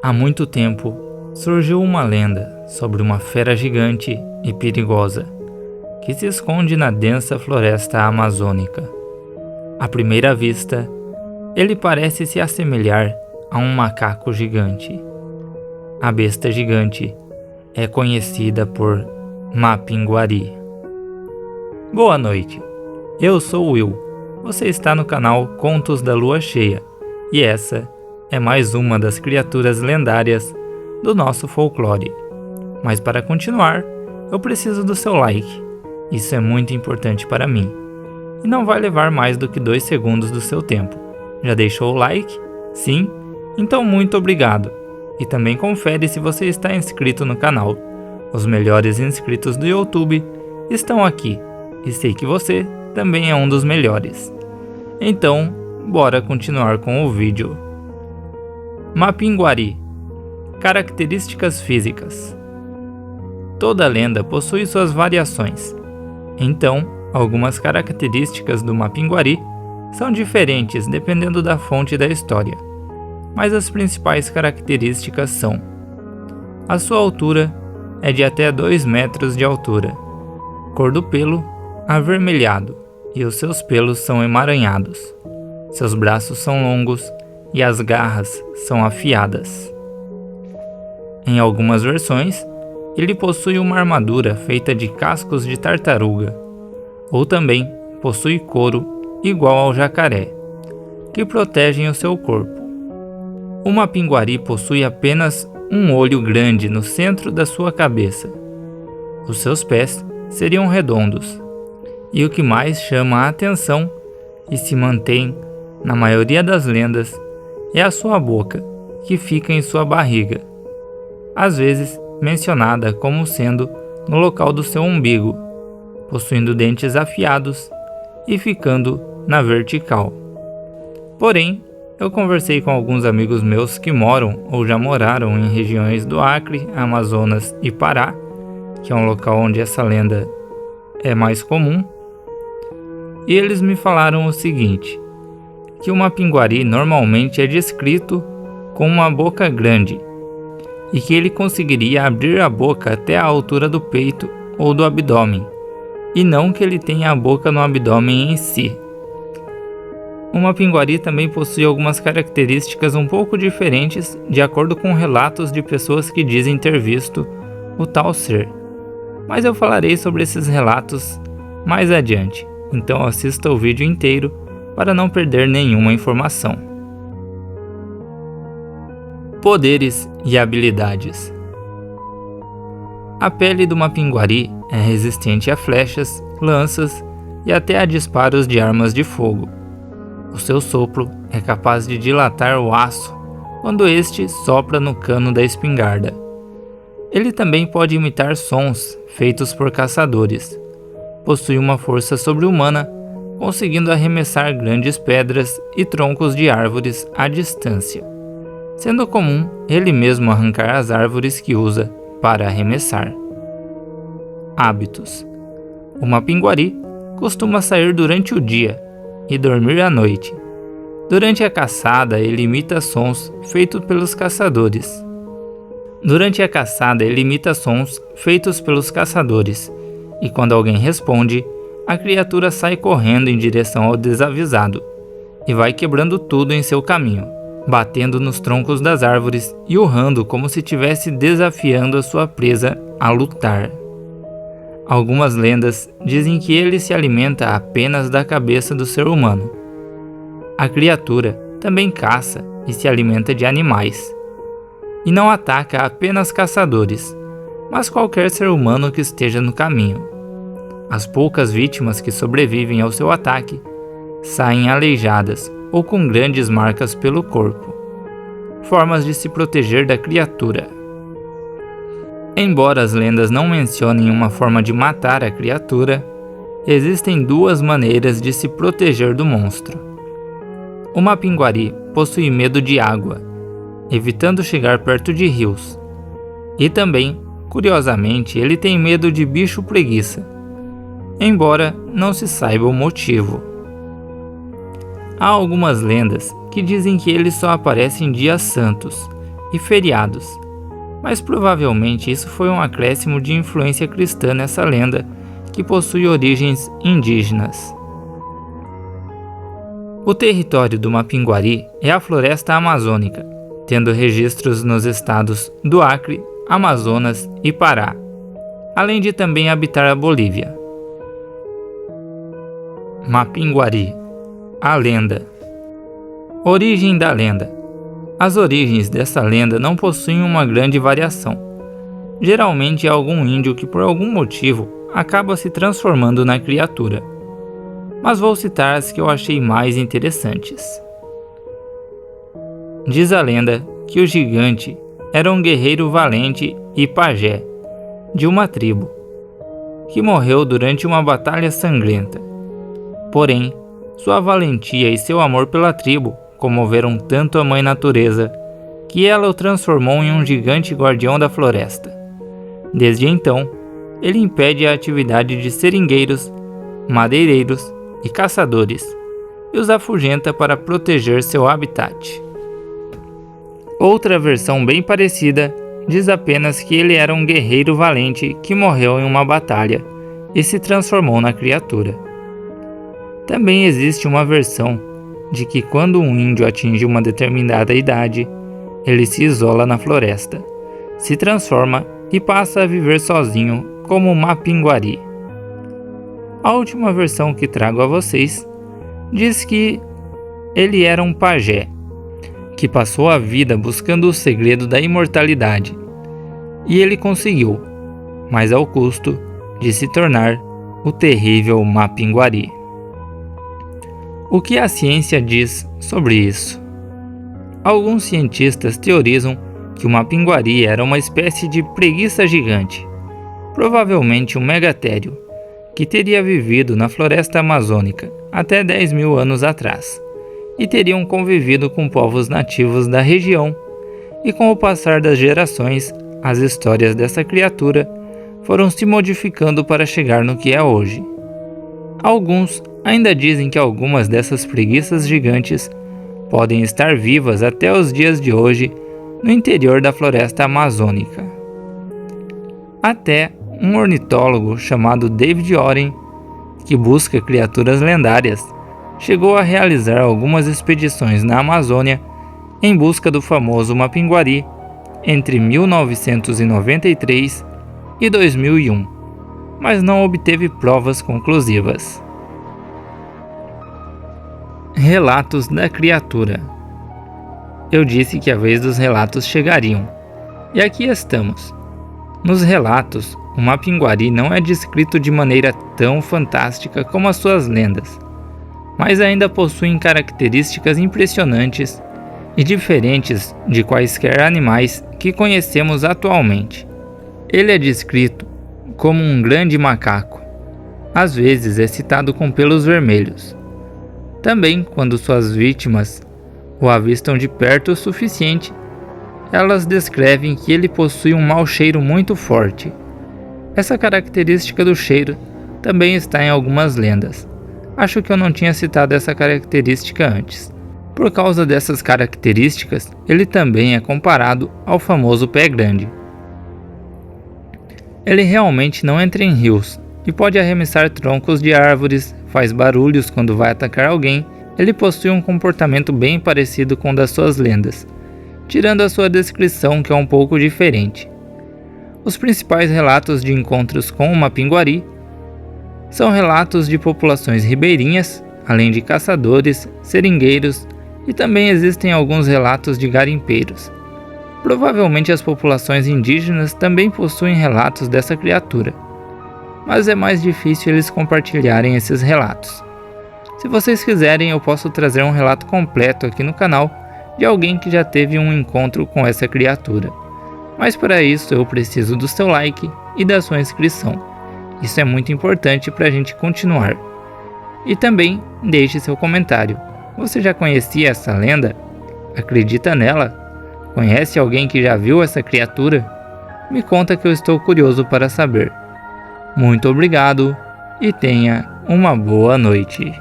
Há muito tempo, surgiu uma lenda sobre uma fera gigante e perigosa que se esconde na densa floresta amazônica. À primeira vista, ele parece se assemelhar a um macaco gigante. A besta gigante é conhecida por Mapinguari. Boa noite, eu sou Will. Você está no canal Contos da Lua Cheia e essa é mais uma das criaturas lendárias do nosso folclore. Mas para continuar, eu preciso do seu like. Isso é muito importante para mim. E não vai levar mais do que 2 segundos do seu tempo. Já deixou o like? Sim? Então muito obrigado. E também confere se você está inscrito no canal. Os melhores inscritos do YouTube estão aqui. E sei que você também é um dos melhores. Então, bora continuar com o vídeo. Mapinguari. Características físicas. Toda lenda possui suas variações. Então, algumas características do Mapinguari são diferentes dependendo da fonte da história. Mas as principais características são: a sua altura é de até 2 metros de altura, cor do pelo avermelhado e os seus pelos são emaranhados, seus braços são longos e as garras são afiadas. Em algumas versões, ele possui uma armadura feita de cascos de tartaruga, ou também possui couro igual ao jacaré, que protegem o seu corpo. O Mapinguari possui apenas um olho grande no centro da sua cabeça. Os seus pés seriam redondos, e o que mais chama a atenção e se mantém na maioria das lendas é a sua boca, que fica em sua barriga, às vezes mencionada como sendo no local do seu umbigo, possuindo dentes afiados e ficando na vertical. Porém, eu conversei com alguns amigos meus que moram ou já moraram em regiões do Acre, Amazonas e Pará, que é um local onde essa lenda é mais comum, e eles me falaram o seguinte, que o Mapinguari normalmente é descrito com uma boca grande, e que ele conseguiria abrir a boca até a altura do peito ou do abdômen, e não que ele tenha a boca no abdômen em si. O Mapinguari também possui algumas características um pouco diferentes de acordo com relatos de pessoas que dizem ter visto o tal ser. Mas eu falarei sobre esses relatos mais adiante, então assista o vídeo inteiro para não perder nenhuma informação. Poderes e habilidades. A pele do Mapinguari é resistente a flechas, lanças e até a disparos de armas de fogo. O seu sopro é capaz de dilatar o aço quando este sopra no cano da espingarda. Ele também pode imitar sons feitos por caçadores. Possui uma força sobre-humana, conseguindo arremessar grandes pedras e troncos de árvores à distância, sendo comum ele mesmo arrancar as árvores que usa para arremessar. Hábitos. O Mapinguari costuma sair durante o dia e dormir à noite. Durante a caçada, ele imita sons feitos pelos caçadores. E quando alguém responde, a criatura sai correndo em direção ao desavisado e vai quebrando tudo em seu caminho, batendo nos troncos das árvores e urrando como se estivesse desafiando a sua presa a lutar. Algumas lendas dizem que ele se alimenta apenas da cabeça do ser humano. A criatura também caça e se alimenta de animais. E não ataca apenas caçadores, mas qualquer ser humano que esteja no caminho. As poucas vítimas que sobrevivem ao seu ataque saem aleijadas ou com grandes marcas pelo corpo. Formas de se proteger da criatura. Embora as lendas não mencionem uma forma de matar a criatura, existem 2 maneiras de se proteger do monstro. O Mapinguari possui medo de água, evitando chegar perto de rios. E também, curiosamente, ele tem medo de bicho preguiça, embora não se saiba o motivo. Há algumas lendas que dizem que ele só aparece em dias santos e feriados, mas provavelmente isso foi um acréscimo de influência cristã nessa lenda que possui origens indígenas. O território do Mapinguari é a floresta amazônica, tendo registros nos estados do Acre, Amazonas e Pará, além de também habitar a Bolívia. Mapinguari, a lenda. Origem da lenda. As origens dessa lenda não possuem uma grande variação. Geralmente é algum índio que por algum motivo acaba se transformando na criatura. Mas vou citar as que eu achei mais interessantes. Diz a lenda que o gigante era um guerreiro valente e pajé de uma tribo, que morreu durante uma batalha sangrenta. Porém, sua valentia e seu amor pela tribo comoveram tanto a mãe natureza que ela o transformou em um gigante guardião da floresta. Desde então, ele impede a atividade de seringueiros, madeireiros e caçadores e os afugenta para proteger seu habitat. Outra versão bem parecida diz apenas que ele era um guerreiro valente que morreu em uma batalha e se transformou na criatura. Também existe uma versão de que quando um índio atinge uma determinada idade, ele se isola na floresta, se transforma e passa a viver sozinho como Mapinguari. A última versão que trago a vocês diz que ele era um pajé, que passou a vida buscando o segredo da imortalidade, e ele conseguiu, mas ao custo de se tornar o terrível Mapinguari. O que a ciência diz sobre isso? Alguns cientistas teorizam que o Mapinguari era uma espécie de preguiça gigante, provavelmente um megatério, que teria vivido na floresta amazônica até 10 mil anos atrás, e teriam convivido com povos nativos da região, e com o passar das gerações, as histórias dessa criatura foram se modificando para chegar no que é hoje. Alguns ainda dizem que algumas dessas preguiças gigantes podem estar vivas até os dias de hoje no interior da floresta amazônica. Até um ornitólogo chamado David Oren, que busca criaturas lendárias, chegou a realizar algumas expedições na Amazônia em busca do famoso Mapinguari entre 1993 e 2001, mas não obteve provas conclusivas. Relatos da criatura. Eu disse que a vez dos relatos chegariam, e aqui estamos. Nos relatos, o Mapinguari não é descrito de maneira tão fantástica como as suas lendas, mas ainda possuem características impressionantes e diferentes de quaisquer animais que conhecemos atualmente. Ele é descrito como um grande macaco. Às vezes é citado com pelos vermelhos. Também, quando suas vítimas o avistam de perto o suficiente, elas descrevem que ele possui um mau cheiro muito forte. Essa característica do cheiro também está em algumas lendas. Acho que eu não tinha citado essa característica antes. Por causa dessas características, ele também é comparado ao famoso pé grande. Ele realmente não entra em rios e pode arremessar troncos de árvores, faz barulhos quando vai atacar alguém. Ele possui um comportamento bem parecido com o das suas lendas, tirando a sua descrição, que é um pouco diferente. Os principais relatos de encontros com o Mapinguari são relatos de populações ribeirinhas, além de caçadores, seringueiros, e também existem alguns relatos de garimpeiros. Provavelmente as populações indígenas também possuem relatos dessa criatura, mas é mais difícil eles compartilharem esses relatos. Se vocês quiserem, eu posso trazer um relato completo aqui no canal de alguém que já teve um encontro com essa criatura. Mas para isso eu preciso do seu like e da sua inscrição. Isso é muito importante para a gente continuar. E também deixe seu comentário. Você já conhecia essa lenda? Acredita nela? Conhece alguém que já viu essa criatura? Me conta que eu estou curioso para saber. Muito obrigado e tenha uma boa noite.